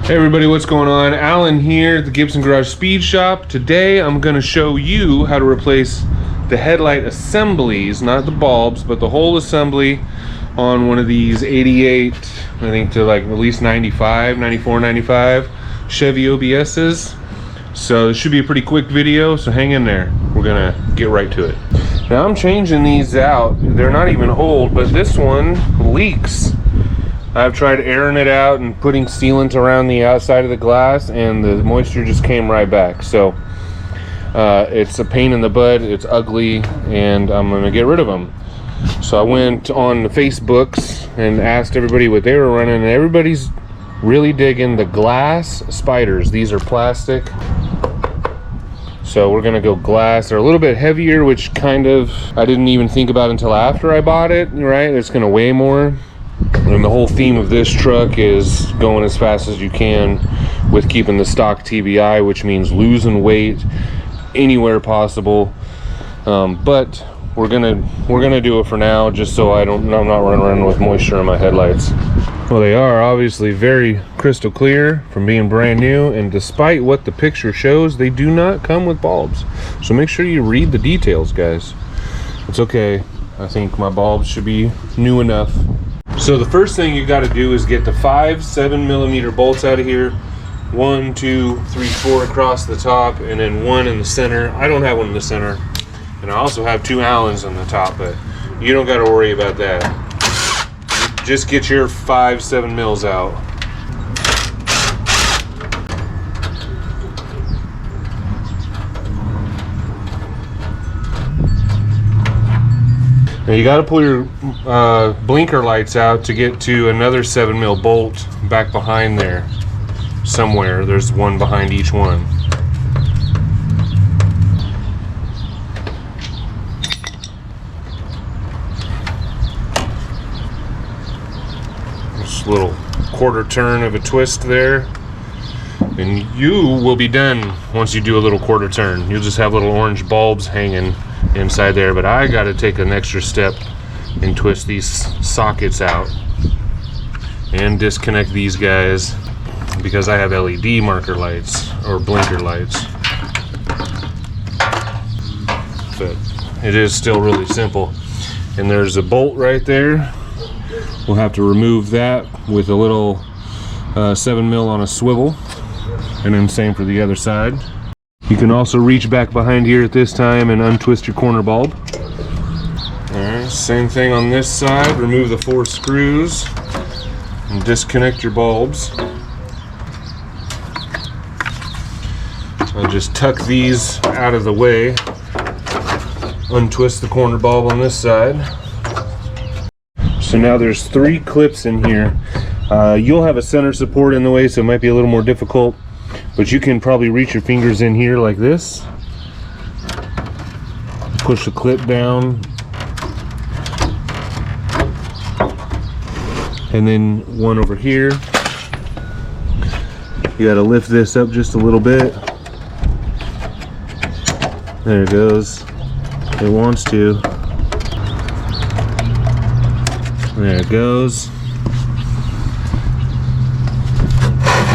Hey everybody, what's going on? Alan here at the Gibson Garage Speed Shop. Today I'm going to show you how to replace the headlight assemblies, not the bulbs, but the whole assembly on one of these 88, I think to like at least 95, 94, 95 Chevy OBS's. So it should be a pretty quick video, so hang in there. We're going to get right to it. Now I'm changing these out. They're not even old, but this one leaks. I've tried airing it out and putting sealant around the outside of the glass, and the moisture just came right back. So it's a pain in the butt, it's ugly, and I'm gonna get rid of them. So I went on the Facebooks and asked everybody what they were running, and everybody's really digging the glass spiders. These are plastic, so we're gonna go glass. They're a little bit heavier, which kind of I didn't even think about until after I bought it, right? It's gonna weigh more. And the whole theme of this truck is going as fast as you can with keeping the stock TBI, which means losing weight anywhere possible. But we're gonna do it for now, just so I'm not running around with moisture in my headlights. Well, they are obviously very crystal clear from being brand new, and despite what the picture shows, they do not come with bulbs. So make sure you read the details, guys. It's okay. I think my bulbs should be new enough. So the first thing you got to do is get the 5 7mm bolts out of here. 1, 2, 3, 4 across the top, and then 1 in the center. I don't have one in the center, and I also have 2 Allens on the top, but you don't got to worry about that. Just get your 5 7mm out. Now you got to pull your blinker lights out to get to another 7mm bolt back behind there somewhere. There's one behind each one. Just a little quarter turn of a twist there, and you will be done once you do a little quarter turn. You'll just have little orange bulbs hanging inside there, but I got to take an extra step and twist these sockets out and disconnect these guys because I have LED marker lights or blinker lights. But it is still really simple. And there's a bolt right there. We'll have to remove that with a little 7mm on a swivel, and then same for the other side. You can also reach back behind here at this time and untwist your corner bulb. Alright, same thing on this side. Remove the 4 screws and disconnect your bulbs. I'll just tuck these out of the way. Untwist the corner bulb on this side. So now there's 3 clips in here. You'll have a center support in the way, so it might be a little more difficult. But you can probably reach your fingers in here like this. Push the clip down. And then one over here. You gotta lift this up just a little bit. There it goes. It wants to. There it goes.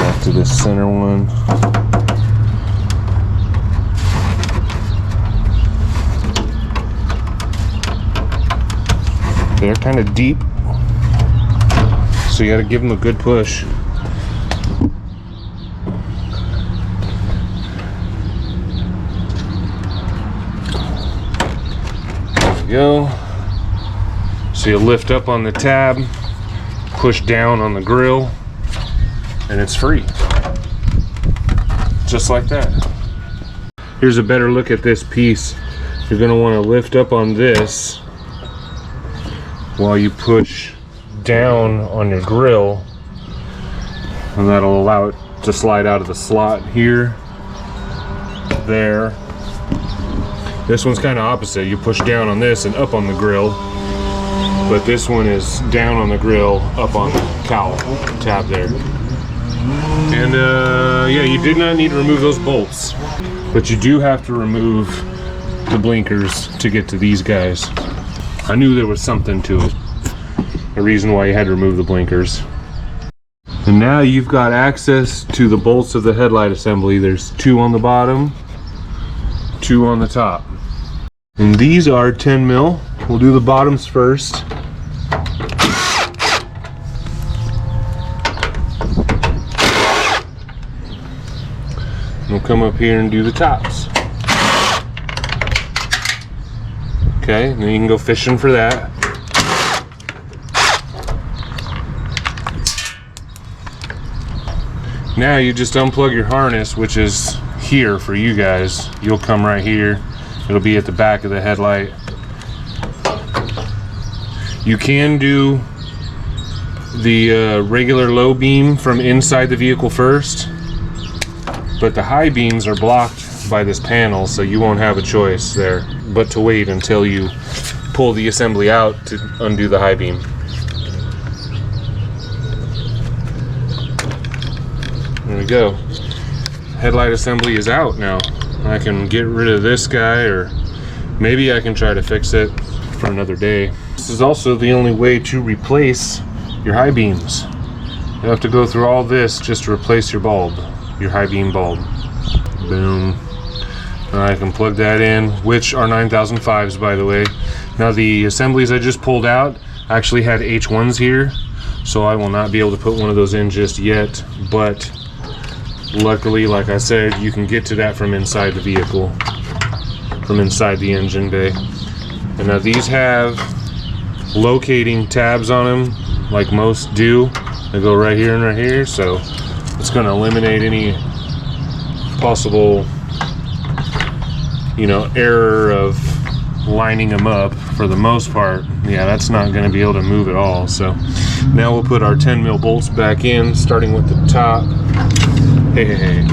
Back to this center one. They're kind of deep, so you got to give them a good push. There we go. So you lift up on the tab, push down on the grill, and it's free. Just like that. Here's a better look at this piece. You're going to want to lift up on this while you push down on your grill, and that'll allow it to slide out of the slot here, there. This one's kind of opposite. You push down on this and up on the grill, but this one is down on the grill, up on the cowl tab there. And yeah, you did not need to remove those bolts, but you do have to remove the blinkers to get to these guys. I knew there was something to it, a reason why you had to remove the blinkers. And now you've got access to the bolts of the headlight assembly. There's 2 on the bottom, 2 on the top. And these are 10 mil. We'll do the bottoms first. We'll come up here and do the tops. Okay, and then you can go fishing for that. Now you just unplug your harness, which is here for you guys. You'll come right here. It'll be at the back of the headlight. You can do the regular low beam from inside the vehicle first, but the high beams are blocked by this panel, so you won't have a choice there but to wait until you pull the assembly out to undo the high beam. There we go. Headlight assembly is out now. I can get rid of this guy, or maybe I can try to fix it for another day. This is also the only way to replace your high beams. You have to go through all this just to replace your bulb, your high beam bulb. Boom. Now I can plug that in, which are 9005s, by the way. Now the assemblies I just pulled out actually had H1s here, so I will not be able to put one of those in just yet, but luckily, like I said, you can get to that from inside the vehicle, from inside the engine bay. And now these have locating tabs on them, like most do. They go right here and right here, so it's going to eliminate any possible, you know, error of lining them up. For the most part, yeah, that's not going to be able to move at all. So now we'll put our 10 mil bolts back in, starting with the top. Hey.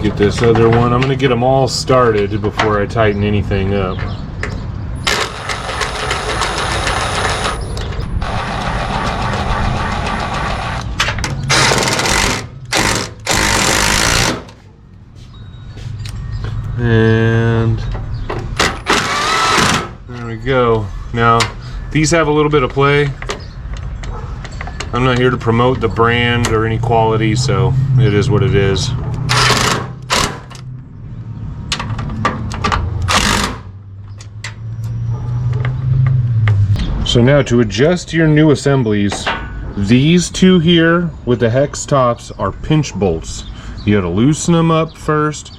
Get this other one. I'm going to get them all started before I tighten anything up. And there we go. Now these have a little bit of play. I'm not here to promote the brand or any quality, so it is what it is. So now to adjust your new assemblies, these 2 here with the hex tops are pinch bolts. You gotta loosen them up first,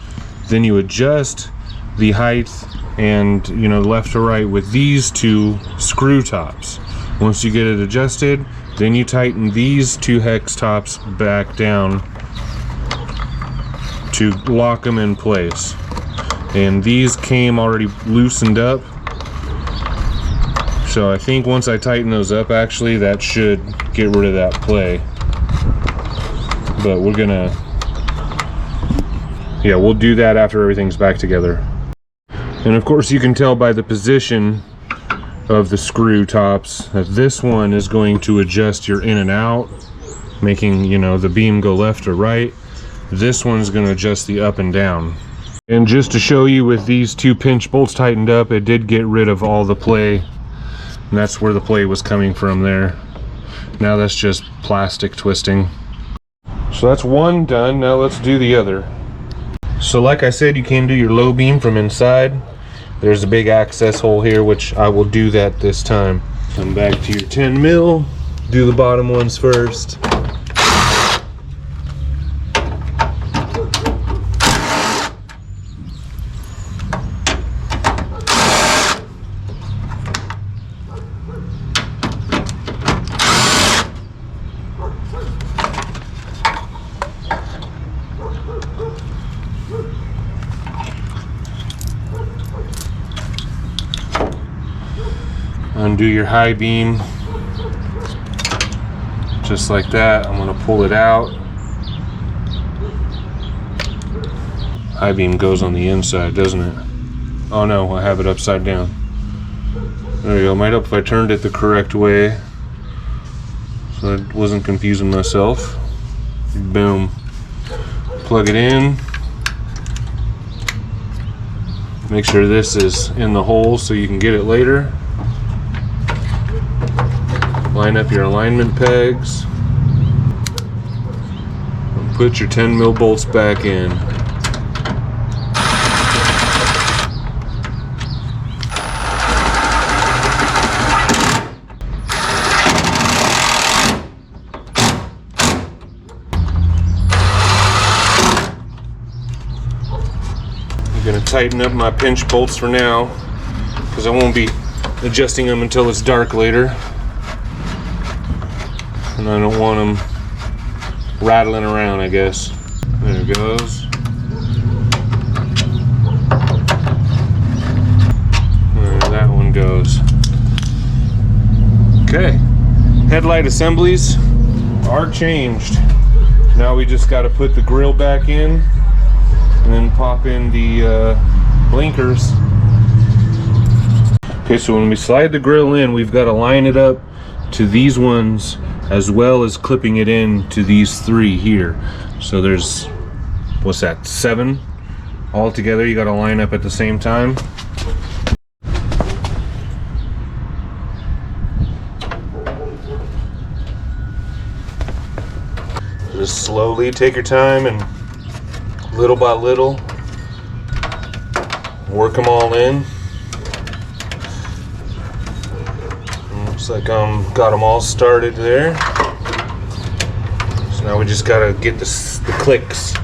then you adjust the height and, you know, left to right with these 2 screw tops. Once you get it adjusted, then you tighten these 2 hex tops back down to lock them in place. And these came already loosened up. So I think once I tighten those up, actually, that should get rid of that play. But we're gonna, yeah, we'll do that after everything's back together. And of course you can tell by the position of the screw tops that this one is going to adjust your in and out, making, you know, the beam go left or right. This one's going to adjust the up and down. And just to show you, with these 2 pinch bolts tightened up, it did get rid of all the play, and that's where the play was coming from there. Now that's just plastic twisting. So that's one done. Now let's do the other. So like I said, you can do your low beam from inside. There's a big access hole here, which I will do that this time. Come back to your 10 mil, do the bottom ones first. Undo your high beam, just like that. I'm going to pull it out. High beam goes on the inside, doesn't it? Oh no, I have it upside down. There we go. Might help if I turned it the correct way, so I wasn't confusing myself. Boom. Plug it in. Make sure this is in the hole so you can get it later. Line up your alignment pegs. And put your 10mm bolts back in. I'm going to tighten up my pinch bolts for now, because I won't be adjusting them until it's dark later. And I don't want them rattling around, I guess. There it goes. There that one goes. Okay. Headlight assemblies are changed. Now we just got to put the grille back in and then pop in the blinkers. Okay, so when we slide the grille in, we've got to line it up to these ones as well as clipping it in to these 3 here. So there's, what's that, 7 all together you got to line up at the same time. Just slowly take your time and little by little work them all in. Looks like got them all started there. So now we just gotta get the clicks.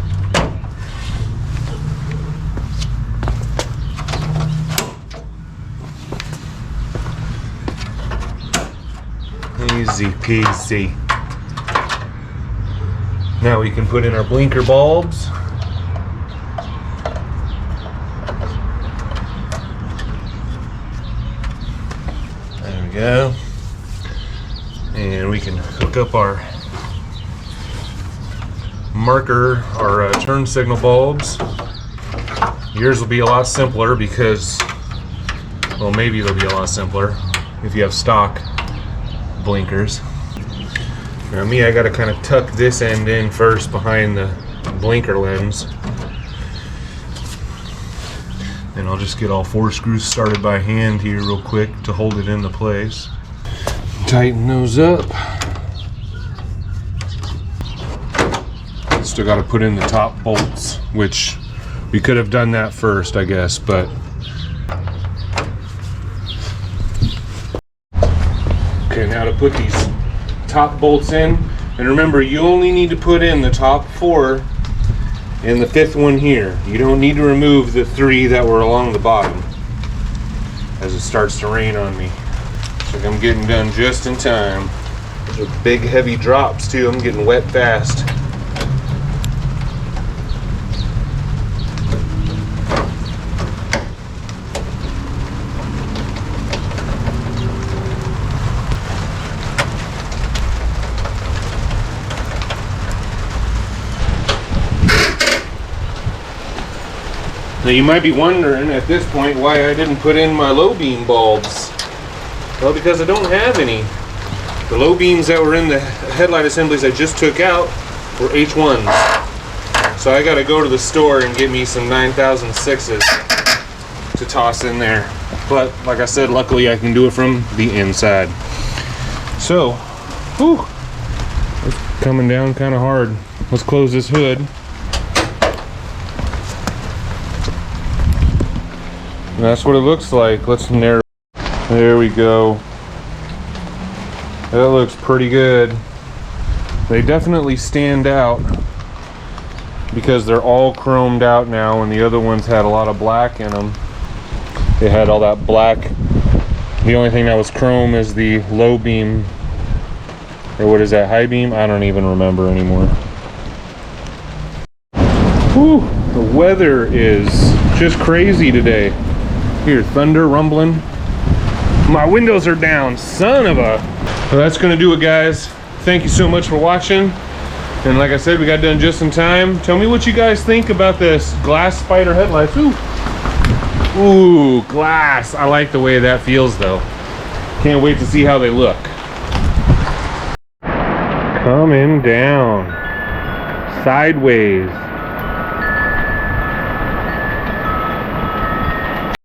Easy peasy. Now we can put in our blinker bulbs. There we go. And we can hook up our marker, our turn signal bulbs. Yours will be a lot simpler because, well, maybe they'll be a lot simpler if you have stock blinkers. Now me, I gotta kind of tuck this end in first behind the blinker lens. And I'll just get all 4 screws started by hand here real quick to hold it into place. Tighten those up. Still got to put in the top bolts, which we could have done that first, I guess, but okay, now to put these top bolts in, and remember, you only need to put in the top 4 and the 5th one here. You don't need to remove the 3 that were along the bottom as it starts to rain on me. Looks like I'm getting done just in time. Those are big heavy drops too. I'm getting wet fast. Now you might be wondering at this point why I didn't put in my low beam bulbs. Well, because I don't have any. The low beams that were in the headlight assemblies I just took out were H1s. So I gotta go to the store and get me some 9006s to toss in there. But like I said, luckily I can do it from the inside. So, whew, it's coming down kind of hard. Let's close this hood. And that's what it looks like. Let's narrow. There we go. That looks pretty good. They definitely stand out because they're all chromed out now, and the other ones had a lot of black in them. They had all that black. The only thing that was chrome is the low beam, or what is that, high beam? I don't even remember anymore. Whew, the weather is just crazy today. Hear thunder rumbling. My windows are down, son of a. Well, that's gonna do it, guys. Thank you so much for watching. And like I said, we got done just in time. Tell me what you guys think about this glass spider headlights. Ooh, ooh, glass. I like the way that feels though. Can't wait to see how they look. Coming down sideways.